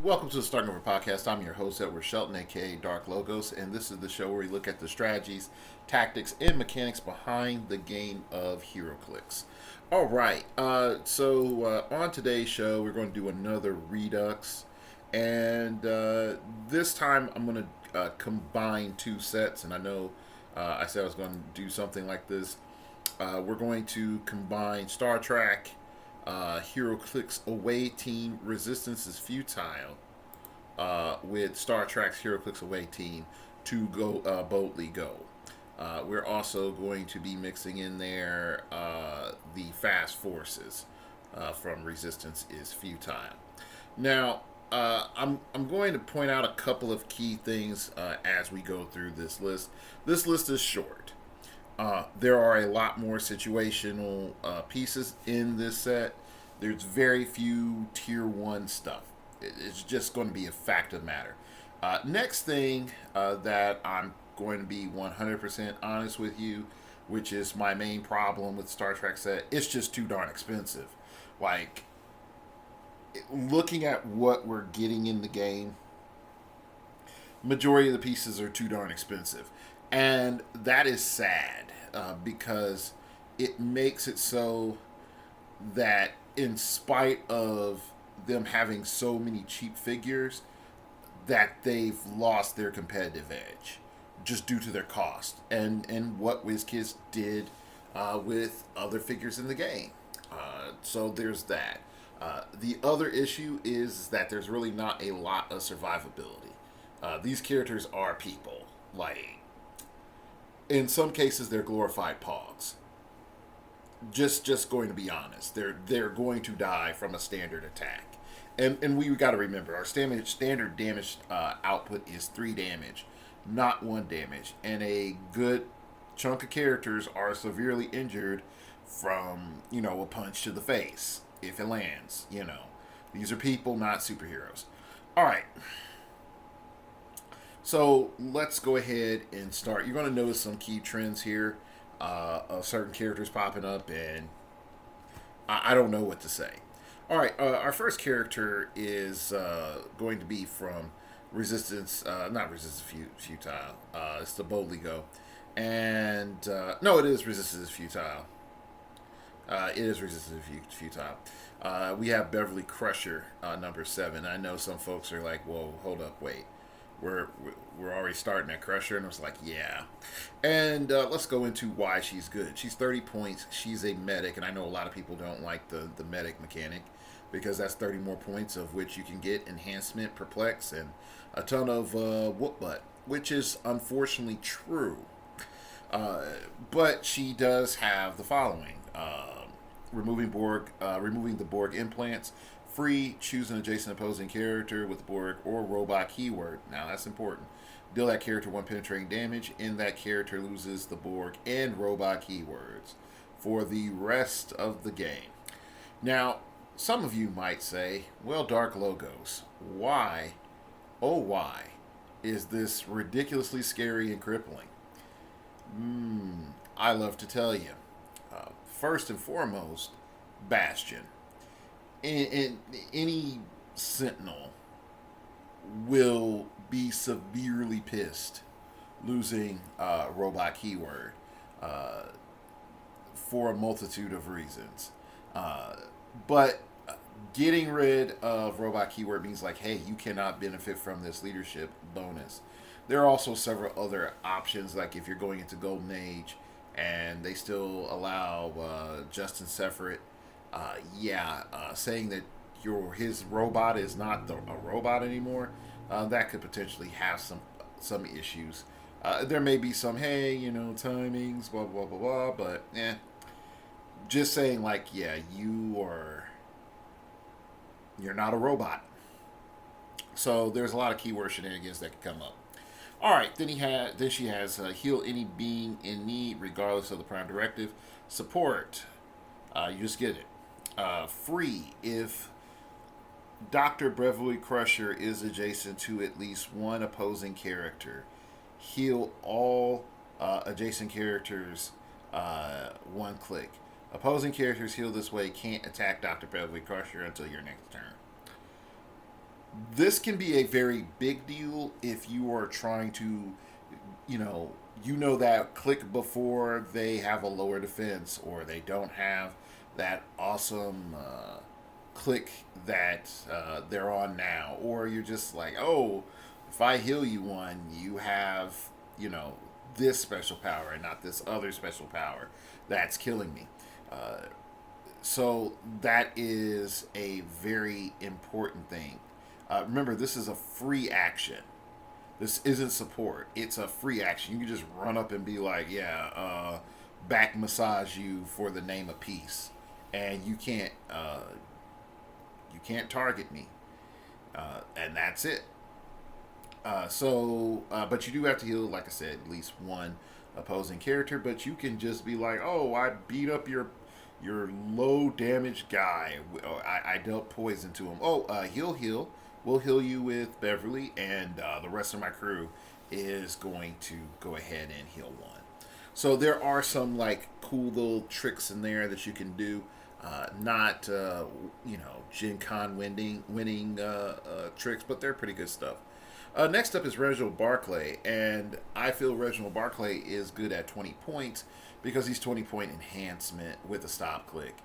Welcome to the Starting Over Podcast. I'm your host, Edward Shelton, aka Dark Logos, and this is the show where we look at the strategies, tactics, and mechanics behind the game of HeroClix. All right, so on today's show, we're going to do another Redux, and this time I'm going to combine two sets, and I know I said I was going to do something like this. We're going to combine Star Trek HeroClix Away Team Resistance is Futile with Star Trek's HeroClix Away Team to go boldly go. We're also going to be mixing in there the Fast Forces from Resistance is Futile. Now, I'm going to point out a couple of key things as we go through this list. This list is short. There are a lot more situational pieces in this set. There's very few tier 1 stuff. It's just going to be a fact of the matter. Next thing that I'm going to be 100% honest with you, which is my main problem with Star Trek set, it's just too darn expensive. Like, looking at what we're getting in the game, majority of the pieces are too darn expensive. And that is sad because it makes it so that in spite of them having so many cheap figures, that they've lost their competitive edge just due to their cost and what WizKids did with other figures in the game. So there's that. The other issue is that there's really not a lot of survivability. These characters are people. Like, in some cases, they're glorified pogs. Just going to be honest, they're going to die from a standard attack, and we got to remember our standard damage output is 3 damage, not 1 damage, and a good chunk of characters are severely injured from a punch to the face if it lands. These are people, not superheroes. All right. So let's go ahead and start. You're going to notice some key trends here of certain characters popping up, and I don't know what to say. All right, our first character is going to be from Resistance, not Resistance Futile. It's the Boldly Go. And, no, it is Resistance Futile. It is Resistance Futile. We have Beverly Crusher, number 7. I know some folks are like, whoa, hold up, wait. We're already starting at Crusher, and I was like, yeah. And let's go into why she's good. She's 30 points. She's a medic, and I know a lot of people don't like the medic mechanic because that's 30 more points of which you can get enhancement, perplex, and a ton of whoop butt, which is unfortunately true. But she does have the following: removing the Borg implants. Free, choose an adjacent opposing character with Borg or robot keyword. Now that's important. Deal that character 1 penetrating damage, and that character loses the Borg and robot keywords for the rest of the game. Now, some of you might say, well, Dark Logos, why, oh why, is this ridiculously scary and crippling? I love to tell you. First and foremost, Bastion. And any Sentinel will be severely pissed losing robot keyword for a multitude of reasons. But getting rid of robot keyword means like, hey, you cannot benefit from this leadership bonus. There are also several other options, like if you're going into Golden Age and they still allow Justin Seferit. Saying that his robot is not a robot anymore, that could potentially have some issues. There may be some, hey, timings, blah blah blah blah, but just saying like, yeah, you're not a robot. So there's a lot of keyword shenanigans that could come up. All right, then she has heal any being in need regardless of the prime directive. Support, you just get it. Free if Dr. Beverly Crusher is adjacent to at least one opposing character. Heal all adjacent characters 1 click. Opposing characters healed this way can't attack Dr. Beverly Crusher until your next turn. This can be a very big deal if you are trying to, you know that click before they have a lower defense or they don't have that awesome click that they're on now, or you're just like, oh, if I heal you one, you have, this special power and not this other special power that's killing me. Uh, so that is a very important thing. Remember, this is a free action. This isn't support. It's a free action. You can just run up and be like, yeah, back massage you for the name of peace, and you can't target me, and that's it. But you do have to heal, like I said, at least one opposing character. But you can just be like, oh, I beat up your low damage guy. I dealt poison to him. Oh, he'll heal. We'll heal you with Beverly, and the rest of my crew is going to go ahead and heal one. So there are some like cool little tricks in there that you can do. Not Gen Con winning tricks, but they're pretty good stuff. Next up is Reginald Barclay, and I feel Reginald Barclay is good at 20 points because he's 20-point enhancement with a stop click.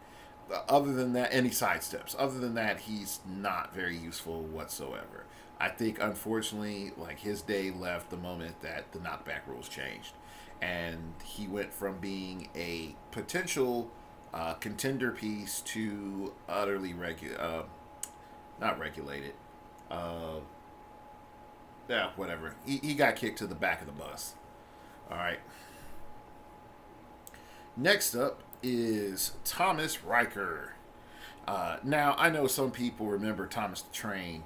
Other than that, and he sidesteps. Other than that, he's not very useful whatsoever. I think, unfortunately, like his day left the moment that the knockback rules changed, and he went from being a potential contender piece to utterly not regulated. Yeah, whatever. He got kicked to the back of the bus. All right. Next up is Thomas Riker. Now, I know some people remember Thomas the Train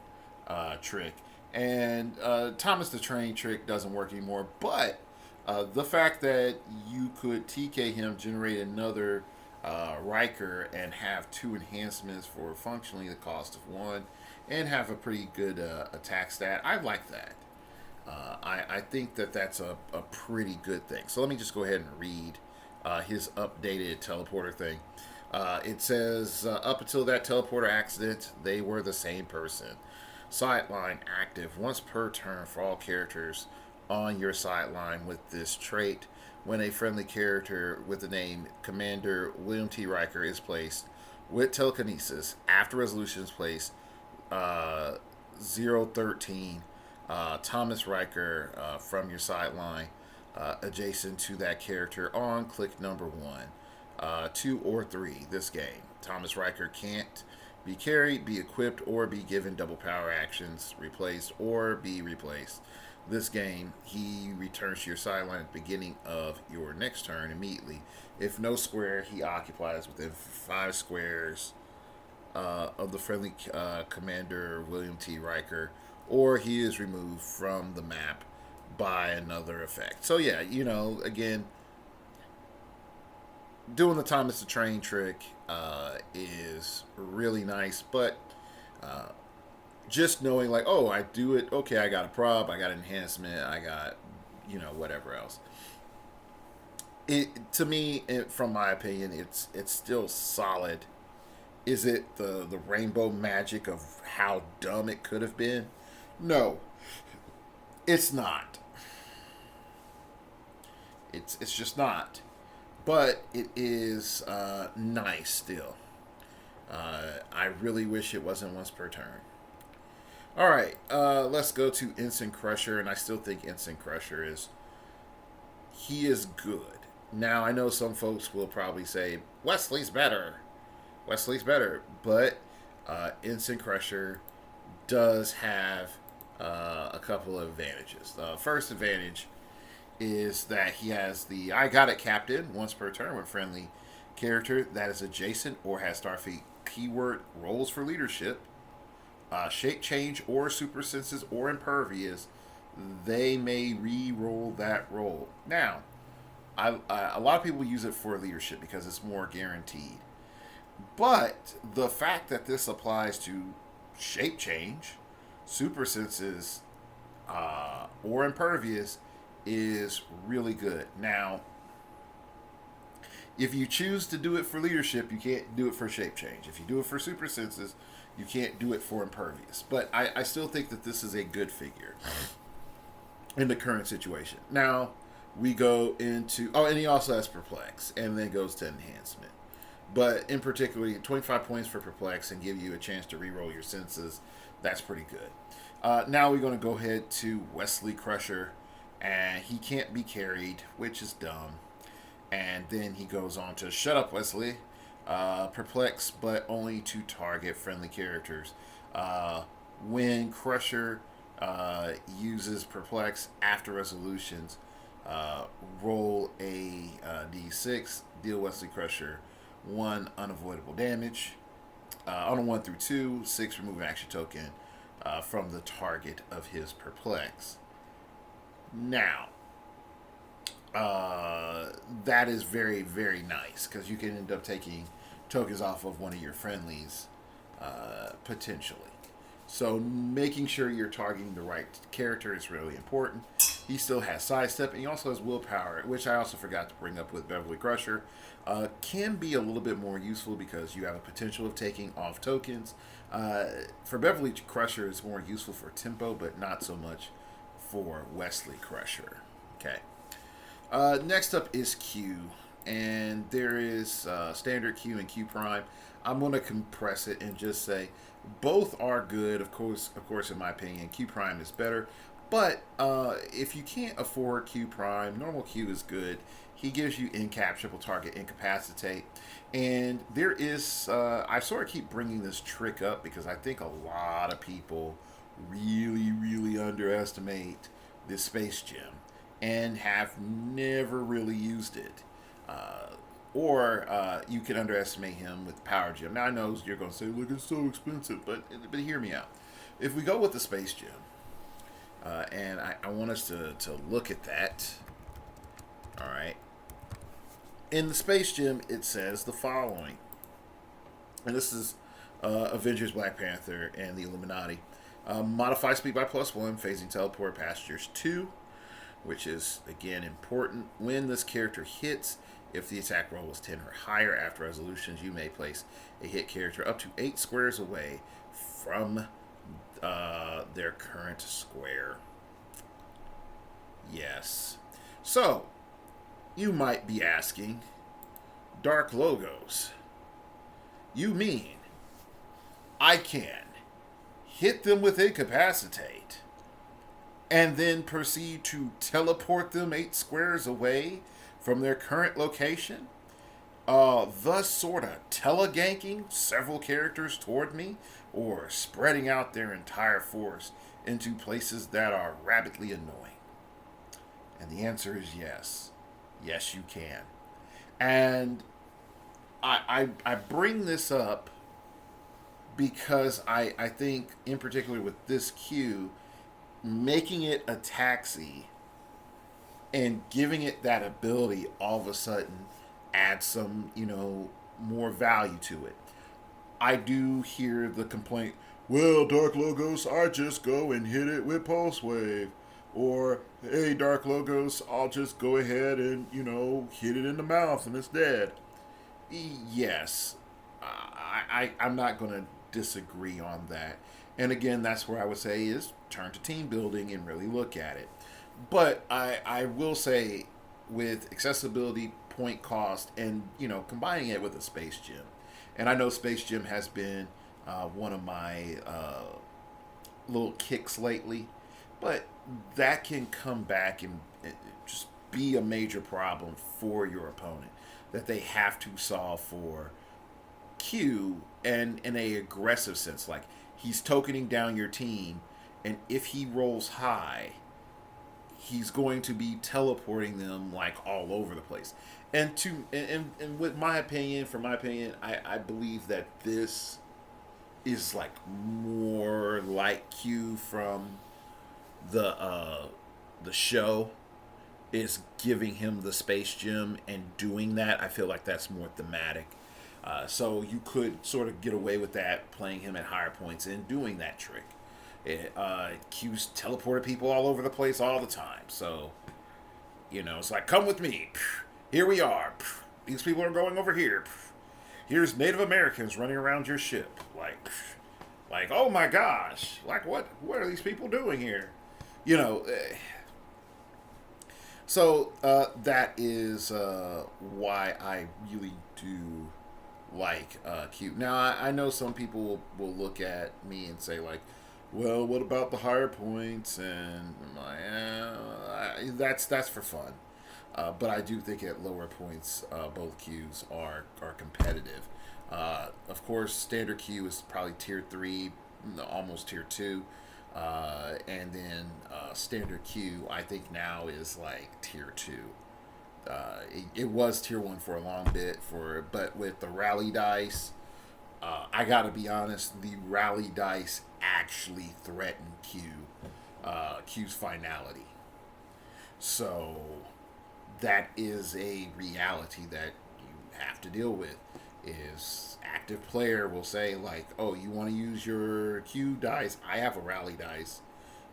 trick, and Thomas the Train trick doesn't work anymore, but the fact that you could TK him, generate another Riker, and have two enhancements for functionally the cost of one, and have a pretty good attack stat, I like that. I think that that's a pretty good thing. So let me just go ahead and read his updated teleporter thing. It says, up until that teleporter accident, they were the same person. Sideline active once per turn for all characters on your sideline with this trait. When a friendly character with the name Commander William T. Riker is placed with telekinesis after resolution is placed, 013, Thomas Riker from your sideline adjacent to that character on click number 1, 2, or 3 this game. Thomas Riker can't be carried, be equipped, or be given double power actions, replaced, or be replaced. This game, he returns to your sideline at the beginning of your next turn immediately. If no square he occupies within 5 squares of the friendly Commander William T. Riker, or he is removed from the map by another effect. So yeah, again, doing the Thomas the Train trick is really nice, but just knowing like, oh, I do it, okay, I got a prob, I got enhancement, I got, whatever else. To me, from my opinion, it's still solid. Is it the rainbow magic of how dumb it could have been? No, it's not. It's just not. But it is nice still. I really wish it wasn't once per turn. All right, let's go to Ensign Crusher, and I still think Ensign Crusher he is good. Now, I know some folks will probably say, Wesley's better, but Ensign Crusher does have a couple of advantages. The first advantage is that he has the I Got It Captain once per turn with friendly character that is adjacent or has Starfleet keyword roles for leadership, shape change or super senses or impervious. They may re-roll that role. Now, a lot of people use it for leadership because it's more guaranteed. But the fact that this applies to shape change, super senses, or impervious is really good. Now, If you choose to do it for leadership, you can't do it for shape change. If you do it for super senses, you can't do it for impervious. But I still think that this is a good figure in the current situation. Now, we go into... Oh, and he also has Perplex, and then goes to Enhancement. But in particular, 25 points for Perplex and give you a chance to reroll your senses. That's pretty good. Now we're going to go ahead to Wesley Crusher, and he can't be carried, which is dumb. And then he goes on to Shut Up, Wesley. Perplex, but only to target friendly characters. When Crusher uses Perplex after resolutions, roll a d6, deal Wesley Crusher 1 unavoidable damage. On a 1 through 2, 6, remove an action token from the target of his Perplex. Now, that is very, very nice, because you can end up taking tokens off of one of your friendlies, potentially. So making sure you're targeting the right character is really important. He still has sidestep, and he also has willpower, which I also forgot to bring up with Beverly Crusher. Can be a little bit more useful because you have a potential of taking off tokens. For Beverly Crusher, it's more useful for tempo, but not so much for Wesley Crusher. Okay. Next up is Q, and there is standard Q and Q prime. I'm going to compress it and just say both are good. Of course, in my opinion, Q prime is better. But if you can't afford Q prime, normal Q is good. He gives you incap, triple target, incapacitate. And there is, I sort of keep bringing this trick up because I think a lot of people really, really underestimate this space gem and have never really used it. Or you can underestimate him with the power gem. Now I know you're going to say, look, it's so expensive, but hear me out. If we go with the space gem, and I want us to look at that. All right. In the space gem, it says the following. And this is Avengers, Black Panther, and the Illuminati. Modify speed by +1, phasing teleport passengers 2, which is, again, important. When this character hits, if the attack roll is 10 or higher after resolutions, you may place a hit character up to 8 squares away from their current square. Yes. So, you might be asking, Dark Logos, you mean I can hit them with Incapacitate and then proceed to teleport them 8 squares away from their current location, thus sort of teleganking several characters toward me, or spreading out their entire force into places that are rapidly annoying? And the answer is yes. Yes, you can. And I bring this up because I think, in particular with this Q, making it a taxi and giving it that ability all of a sudden adds some, more value to it. I do hear the complaint, well, Dark Logos, I just go and hit it with Pulse Wave. Or, hey, Dark Logos, I'll just go ahead and, hit it in the mouth and it's dead. Yes, I'm not going to disagree on that. And again, that's where I would say is turn to team building and really look at it. But I will say, with accessibility, point cost, and, combining it with a Space Gem. And I know Space Gem has been one of my little kicks lately. But that can come back and just be a major problem for your opponent that they have to solve for Q and in a aggressive sense. Like, he's tokening down your team, and if he rolls high, he's going to be teleporting them like all over the place. And with my opinion, I believe that this is like more like Q from the show, is giving him the Space Gem and doing that. I feel like that's more thematic. So you could sort of get away with that, playing him at higher points and doing that trick. Q's teleported people all over the place all the time. So, it's like, come with me. Here we are. these people are going over here. Here's Native Americans running around your ship. Oh my gosh, like what are these people doing here? You know, so that is why I really do like Q. Now I know some people will look at me and say like, well, what about the higher points? And that's for fun. But I do think at lower points, both Qs are competitive. Of course, standard Q is probably tier 3, almost tier 2. And then standard Q, I think now is like tier 2. It was tier 1 for a long bit, but with the rally dice, I gotta be honest, the rally dice actually threaten Q's finality. So that is a reality that you have to deal with. Is active player will say like, oh, you want to use your Q dice? I have a rally dice,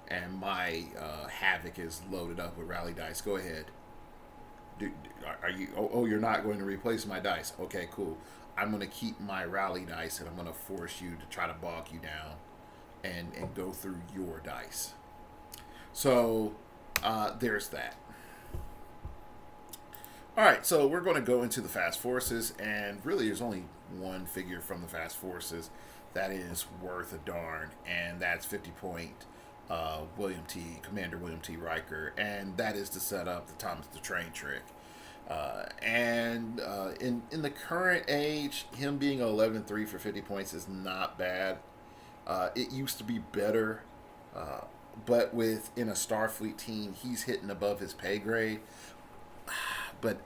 and my Havoc is loaded up with rally dice. Go ahead. Are you? Oh, you're not going to replace my dice? Okay, cool. I'm going to keep my rally dice, and I'm going to force you to try to bog you down, and go through your dice. So there's that. All right, so we're going to go into the Fast Forces, and really there's only one figure from the Fast Forces that is worth a darn, and that's 50-point Commander William T. Riker, and that is to set up the Thomas the Train trick. In the current age, him being 11-3 for 50 points is not bad. It used to be better, but within a Starfleet team, he's hitting above his pay grade. But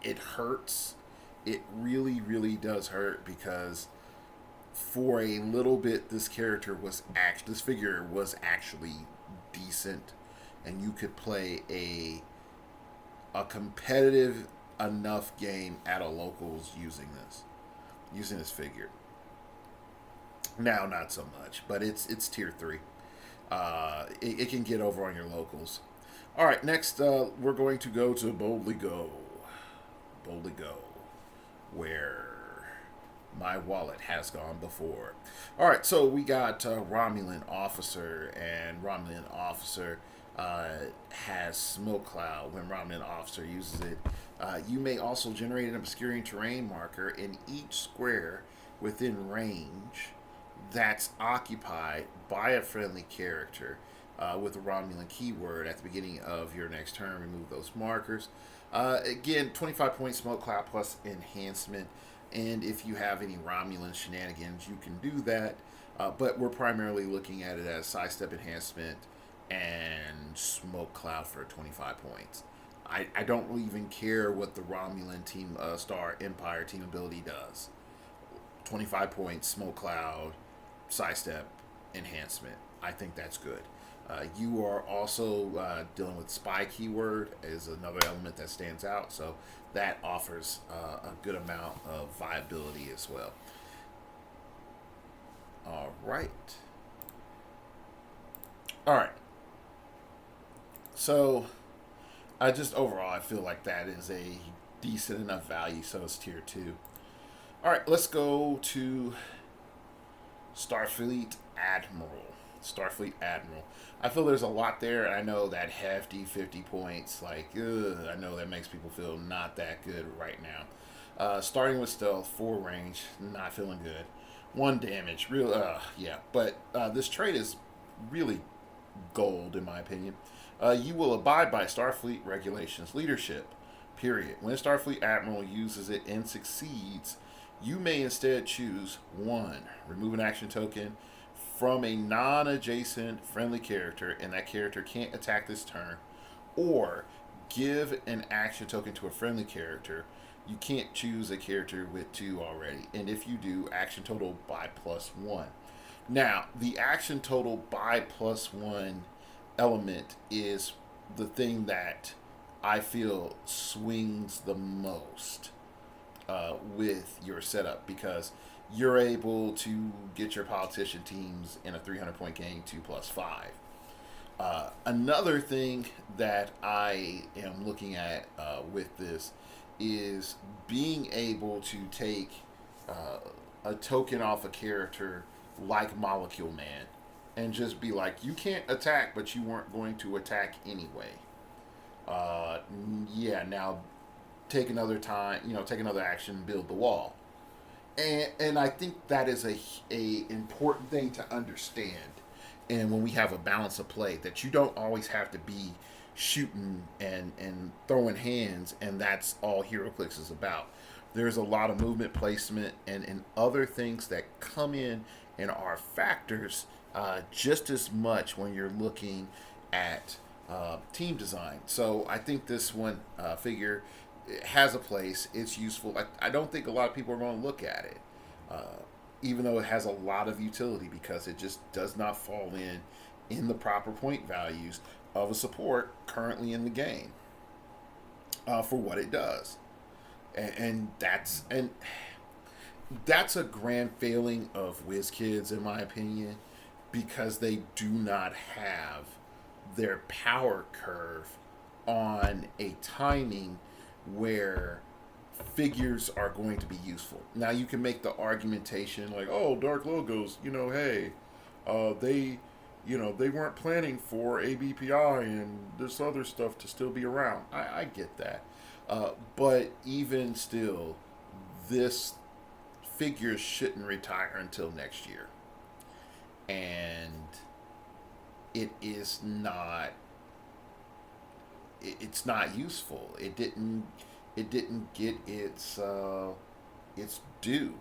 it hurts. It really, really does hurt because for a little bit, this figure was actually decent, and you could play a competitive enough game at a locals using this figure. Now, not so much, but it's tier 3. It can get over on your locals. All right, next we're going to go to Boldly Go, where my wallet has gone before. All right, so we got Romulan Officer, and Romulan Officer has Smoke Cloud. When Romulan Officer uses it, you may also generate an obscuring terrain marker in each square within range that's occupied by a friendly character. With a Romulan keyword at the beginning of your next turn, remove those markers. Again, 25 point smoke cloud plus enhancement, and if you have any Romulan shenanigans, you can do that. But we're primarily looking at it as sidestep enhancement and smoke cloud for 25 points. I don't really even care what the Romulan team Star Empire team ability does. 25 points, smoke cloud, sidestep enhancement. I think that's good. You are also dealing with spy keyword is another element that stands out, so that offers a good amount of viability as well. All right. So I feel like that is a decent enough value, so it's tier 2. All right, let's go to Starfleet Admiral. I feel there's a lot there. I know that hefty 50 points, I know that makes people feel not that good right now. Starting with stealth, 4 range, not feeling good. 1 damage, but this trait is really gold in my opinion. You will abide by Starfleet regulations leadership, period. When Starfleet Admiral uses it and succeeds, you may instead choose 1, remove an action token from a non-adjacent friendly character, and that character can't attack this turn, or give an action token to a friendly character. You can't choose a character with 2 already, and if you do, action total by +1. Now, the action total by +1 element is the thing that I feel swings the most with your setup, because you're able to get your politician teams in a 300-point game 2+5. Another thing that I am looking at with this is being able to take a token off a character like Molecule Man and just be like, you can't attack, but you weren't going to attack anyway. Yeah, now take another time, take another action, build the wall. And I think that is a important thing to understand. And when we have a balance of play, that you don't always have to be shooting and throwing hands, and that's all HeroClix is about. There's a lot of movement placement and other things that come in and are factors just as much when you're looking at team design. So I think this one figure has a place. It's useful. I don't think a lot of people are going to look at it, even though it has a lot of utility, because it just does not fall in the proper point values of a support currently in the game for what it does. And that's a grand failing of WizKids, in my opinion, because they do not have their power curve on a timing where figures are going to be useful. Now you can make the argumentation like, oh, Dark Logos, hey, they weren't planning for ABPI and this other stuff to still be around. I get that. But even still, this figure shouldn't retire until next year. And it is not, it's not useful. It didn't get its due.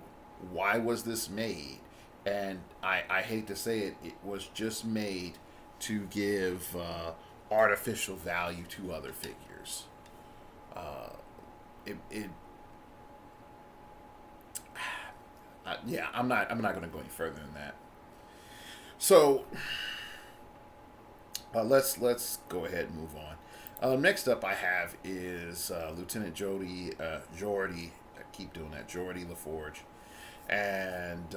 Why was this made? And I hate to say it, it was just made to give artificial value to other figures. Yeah, I'm not going to go any further than that. So let's go ahead and move on. Next up, I have is Lieutenant Geordi. I keep doing that. Geordi Laforge, and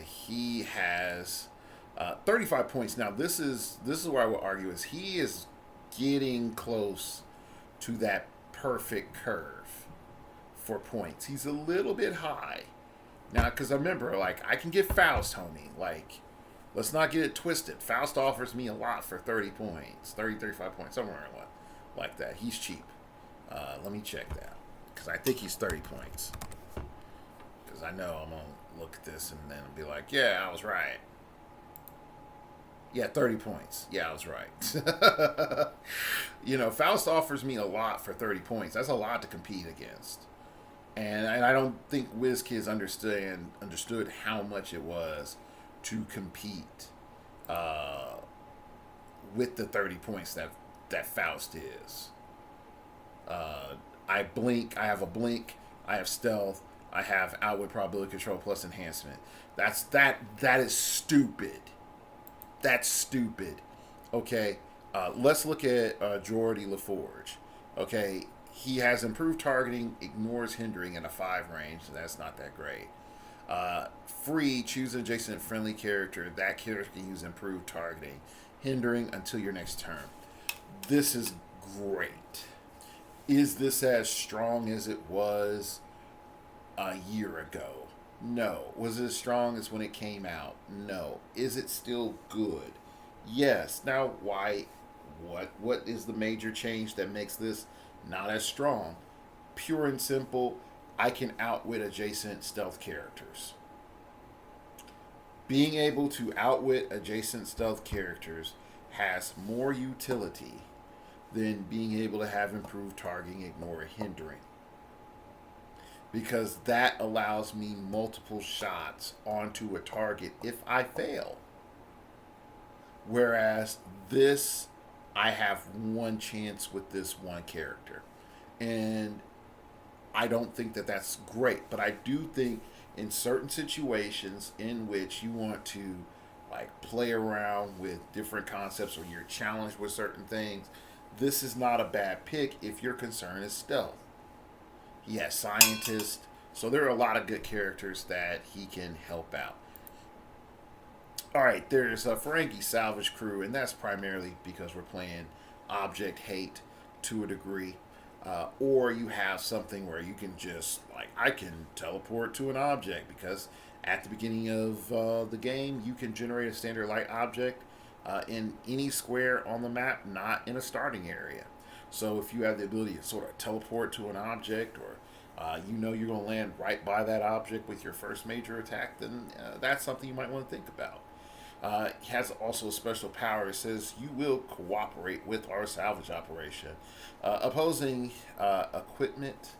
he has 35 points. Now, this is where I would argue is he is getting close to that perfect curve for points. He's a little bit high now, because I remember, I can get Faust, homie. Let's not get it twisted. Faust offers me a lot for 30 points, 35 points, somewhere like that. He's cheap. Let me check that, because I think he's 30 points. Because I know I'm going to look at this and then be like, yeah, I was right. Yeah, 30 points. Yeah, I was right. Faust offers me a lot for 30 points. That's a lot to compete against. And I don't think WizKids understood how much it was to compete with the 30 points that Faust is. I blink. I have a blink. I have stealth. I have outward probability control plus enhancement. That is stupid. That's stupid. Okay, let's look at Geordi Laforge. Okay, he has improved targeting, ignores hindering in a 5 range. So that's not that great. Free, choose an adjacent friendly character. That character can use improved targeting, hindering until your next turn. This is great. Is this as strong as it was a year ago? No. Was it as strong as when it came out? No. Is it still good? Yes. Now, why? What is the major change that makes this not as strong? Pure and simple, I can outwit adjacent stealth characters. Being able to outwit adjacent stealth characters has more utility than being able to have improved targeting, ignore hindering. Because that allows me multiple shots onto a target if I fail. Whereas this, I have one chance with this one character. And I don't think that that's great. But I do think in certain situations in which you want to play around with different concepts, or you're challenged with certain things, this is not a bad pick if your concern is stealth. He has scientist, so there are a lot of good characters that he can help out. All right, there's a Ferengi salvage crew, and that's primarily because we're playing object hate to a degree. Or you have something where you can just, like, I can teleport to an object because at the beginning of the game, you can generate a standard light object in any square on the map, not in a starting area. So if you have the ability to sort of teleport to an object, or you know you're going to land right by that object with your first major attack, then that's something you might want to think about. He has also a special power. It says you will cooperate with our salvage operation. Opposing equipment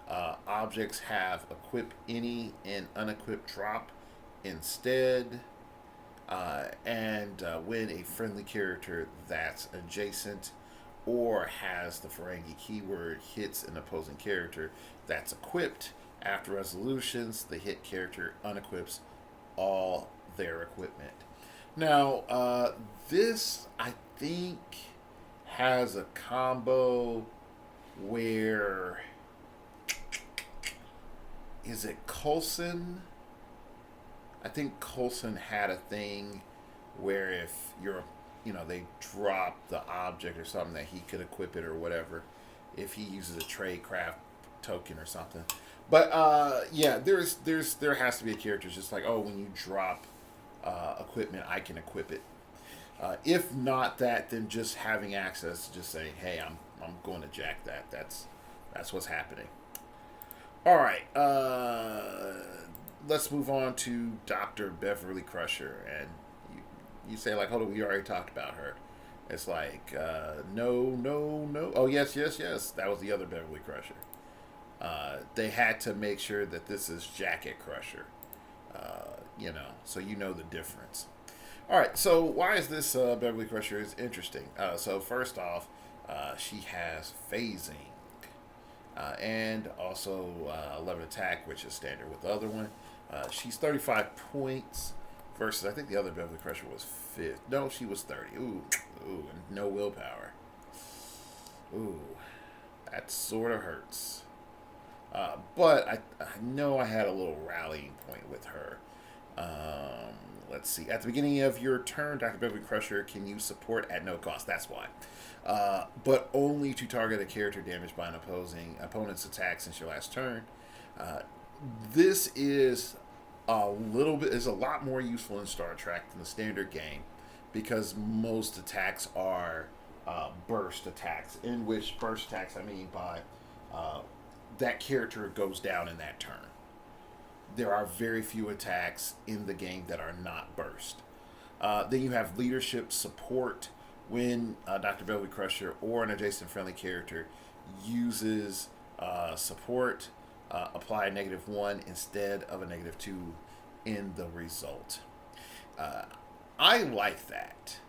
objects have equip any and unequipped drop instead. And when a friendly character that's adjacent or has the Ferengi keyword hits an opposing character that's equipped, after resolutions, the hit character unequips all their equipment. Now, this, I think, has a combo where, is it Coulson? I think Coulson had a thing where if they drop the object or something, that he could equip it or whatever if he uses a tradecraft token or something. But yeah, there has to be a character just like, oh, when you drop equipment, I can equip it. If not that, then just having access to just saying, hey, I'm going to jack that. That's what's happening. All right, let's move on to Dr. Beverly Crusher. And you say, like, hold on, we already talked about her. It's like, no. Oh, yes. That was the other Beverly Crusher. They had to make sure that this is Jacket Crusher. So you know the difference. All right, so why is this Beverly Crusher is interesting? So first off, she has phasing. And also 11 attack, which is standard with the other one. She's 35 points versus, I think the other Beverly Crusher was 5th. No, she was 30. Ooh, and no willpower. Ooh, that sort of hurts. But I know I had a little rallying point with her. Let's see. At the beginning of your turn, Dr. Beverly Crusher can use support at no cost. That's why. But only to target a character damaged by an opponent's attack since your last turn. This is a lot more useful in Star Trek than the standard game, because most attacks are burst attacks, in which burst attacks I mean by that character goes down in that turn. There are very few attacks in the game that are not burst. Then you have leadership support. When Dr. Beverly Crusher or an adjacent friendly character uses support, apply a -1 instead of a -2 in the result. I like that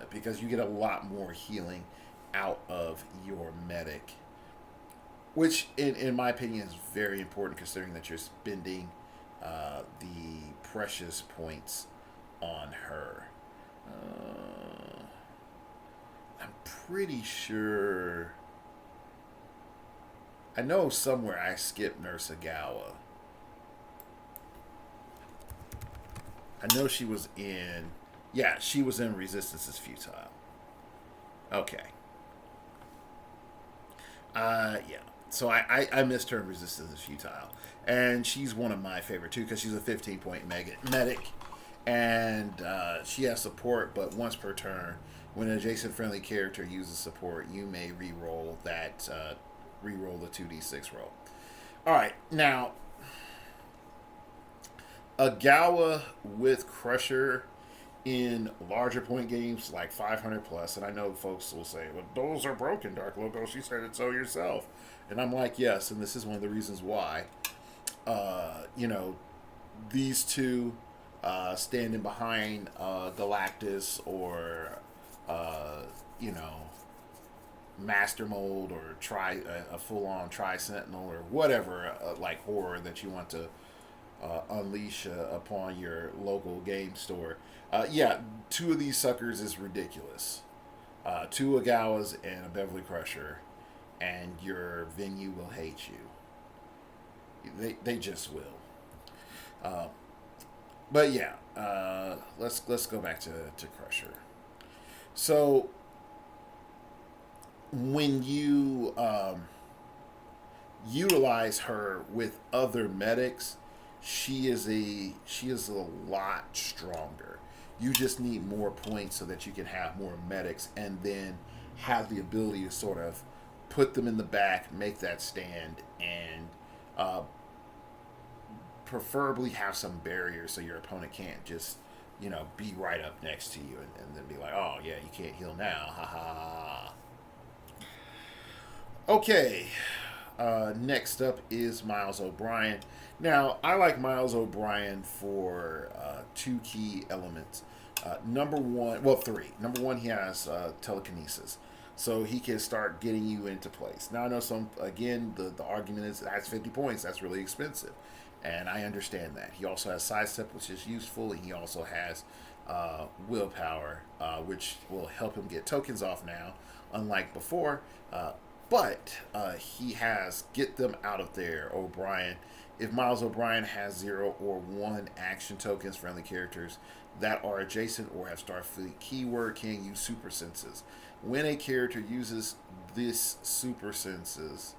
because you get a lot more healing out of your medic, which in my opinion is very important, considering that you're spending the precious points on her. I'm pretty sure. I know somewhere I skipped Nurse Agawa. I know she was in. Yeah, she was in Resistance is Futile. Okay. Yeah. So I missed her in Resistance is Futile. And she's one of my favorite too, because she's a 15-point medic. And she has support, but once per turn, when an adjacent friendly character uses support, you may re-roll the 2d6 roll. All right, now Agawa with Crusher in larger point games like 500 plus, and I know folks will say, "Well, those are broken, Dark Logo. She said it so yourself," and I'm like, "Yes," and this is one of the reasons why. These two standing behind Galactus or Master Mold, or a full-on Tri-Sentinel, or whatever like horror that you want to unleash upon your local game store. Two of these suckers is ridiculous. Two Agawas and a Beverly Crusher, and your venue will hate you. They just will. But yeah, let's go back to Crusher. So when you utilize her with other medics, she is a lot stronger. You just need more points so that you can have more medics, and then have the ability to sort of put them in the back, make that stand, and uh, preferably have some barriers so your opponent can't just, be right up next to you and then be like, oh yeah, you can't heal now, ha ha. Okay, next up is Miles O'Brien. Now, I like Miles O'Brien for two key elements. Number one, well, three. Number one, he has telekinesis. So he can start getting you into place. Now, I know the argument is that's 50 points. That's really expensive. And I understand that. He also has sidestep, which is useful. And he also has willpower, which will help him get tokens off now, unlike before. But he has get them out of there, O'Brien. If Miles O'Brien has 0 or 1 action tokens, friendly characters that are adjacent or have Starfleet keyword can use super senses. When a character uses this super senses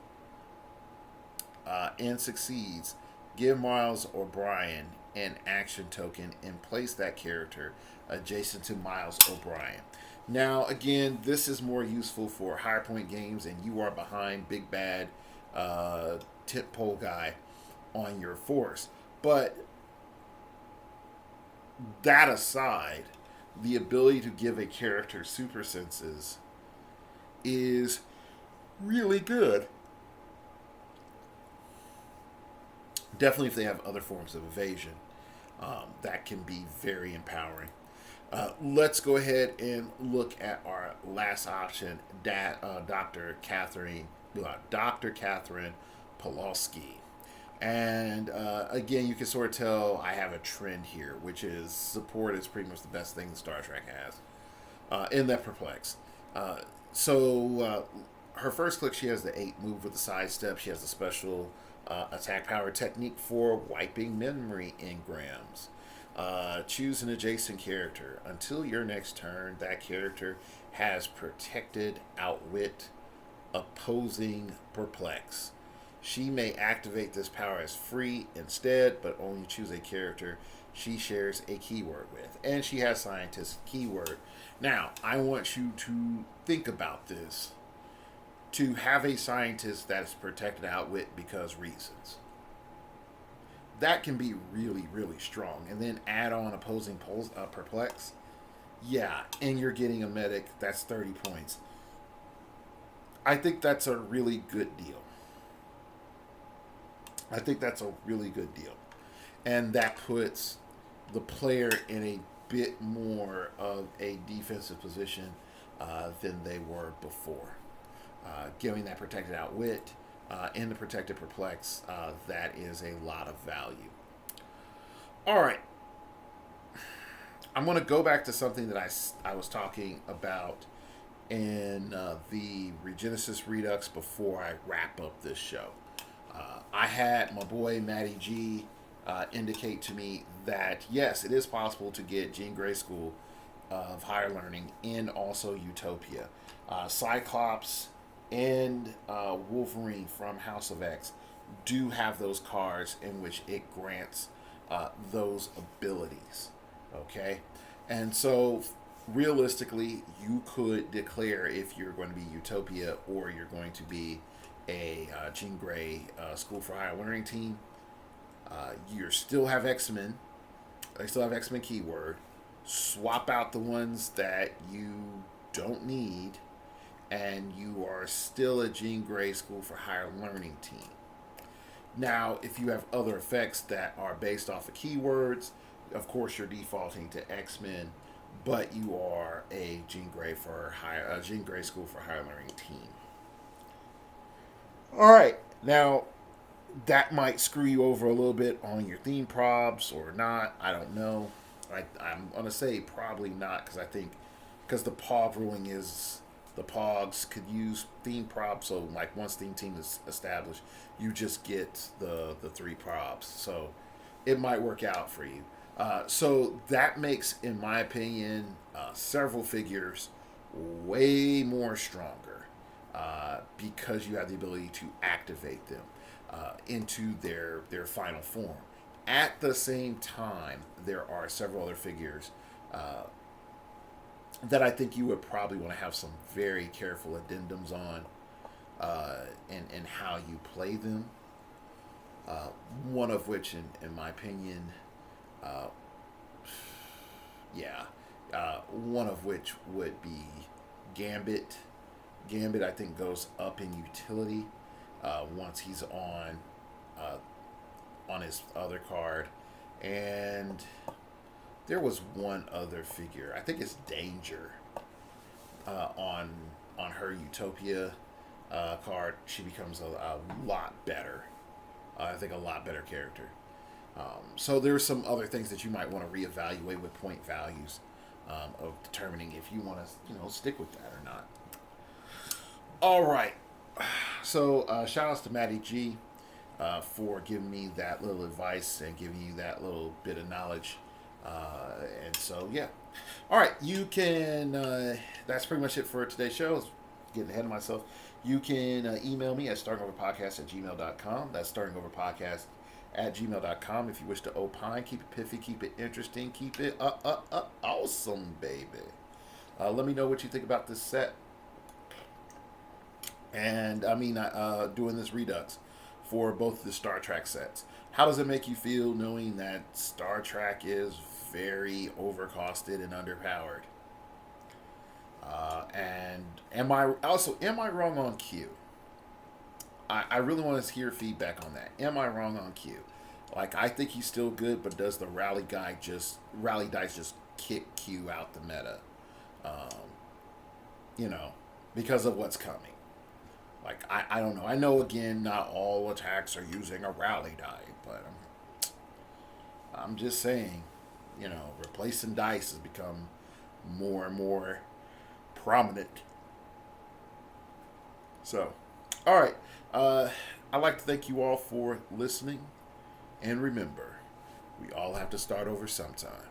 and succeeds, give Miles O'Brien an action token and place that character adjacent to Miles O'Brien. Now, again, this is more useful for higher point games, and you are behind big bad tip pole guy on your force. But that aside, the ability to give a character super senses is really good. Definitely, if they have other forms of evasion, that can be very empowering. Let's go ahead and look at our last option, Dr. Catherine Pulaski. And again, you can sort of tell I have a trend here, which is support is pretty much the best thing Star Trek has in that perplex. So her first click, she has the 8 move with the sidestep. She has a special attack power technique for wiping memory engrams. Choose an adjacent character. Until your next turn, that character has protected outwit, opposing perplex. She may activate this power as free instead, but only choose a character she shares a keyword with. And she has scientist keyword. Now, I want you to think about this. To have a scientist that is protected outwit because reasons. That can be really, really strong. And then add on opposing perplex. Yeah, and you're getting a medic. That's 30 points. I think that's a really good deal. And that puts the player in a bit more of a defensive position than they were before. Giving that protected outwit in the protected perplex, that is a lot of value. All right. I'm going to go back to something that I was talking about in the Regenesis Redux before I wrap up this show. I had my boy Matty G indicate to me that, yes, it is possible to get Jean Grey School of Higher Learning in also Utopia. Cyclops and Wolverine from House of X do have those cards in which it grants those abilities. Okay? And so, realistically, you could declare if you're going to be Utopia or you're going to be a Jean Grey School for Higher Learning team. You still have X-Men. They still have X-Men keyword. Swap out the ones that you don't need, and you are still a Jean Grey School for Higher Learning team. Now, if you have other effects that are based off of keywords, of course you're defaulting to X-Men, but you are a Jean Grey School for Higher Learning team. All right, now that might screw you over a little bit on your theme probs or not. I don't know. I'm gonna say probably not because the POG ruling is the POGs could use theme probs. So like once theme team is established, you just get the 3 probs. So it might work out for you. So that makes, in my opinion, several figures way more stronger because you have the ability to activate them. into their final form. At the same time, there are several other figures that I think you would probably want to have some very careful addendums on, and how you play them. One of which, in my opinion, uh, yeah, one of which would be Gambit. Gambit, I think, goes up in utility once he's uh, on his other card, and there was one other figure. I think it's Danger on her Utopia card. She becomes a lot better. I think a lot better character. So there's some other things that you might want to reevaluate with point values of determining if you want to, stick with that or not. All right. So shout outs to Maddie G for giving me that little advice and giving you that little bit of knowledge. And so, yeah. All right. You can, that's pretty much it for today's show. I was getting ahead of myself. You can email me at startingoverpodcast@gmail.com. That's startingoverpodcast@gmail.com. If you wish to opine, keep it piffy, keep it interesting, keep it awesome, baby. Let me know what you think about this set. And doing this Redux for both the Star Trek sets. How does it make you feel knowing that Star Trek is very overcosted and underpowered? And am I wrong on Q? I really want to hear feedback on that. Am I wrong on Q? Like, I think he's still good, but does the rally dice just kick Q out the meta? Because of what's coming. Like, I don't know. I know, again, not all attacks are using a rally die, but I'm just saying, replacing dice has become more and more prominent. So, all right. I'd like to thank you all for listening. And remember, we all have to start over sometime.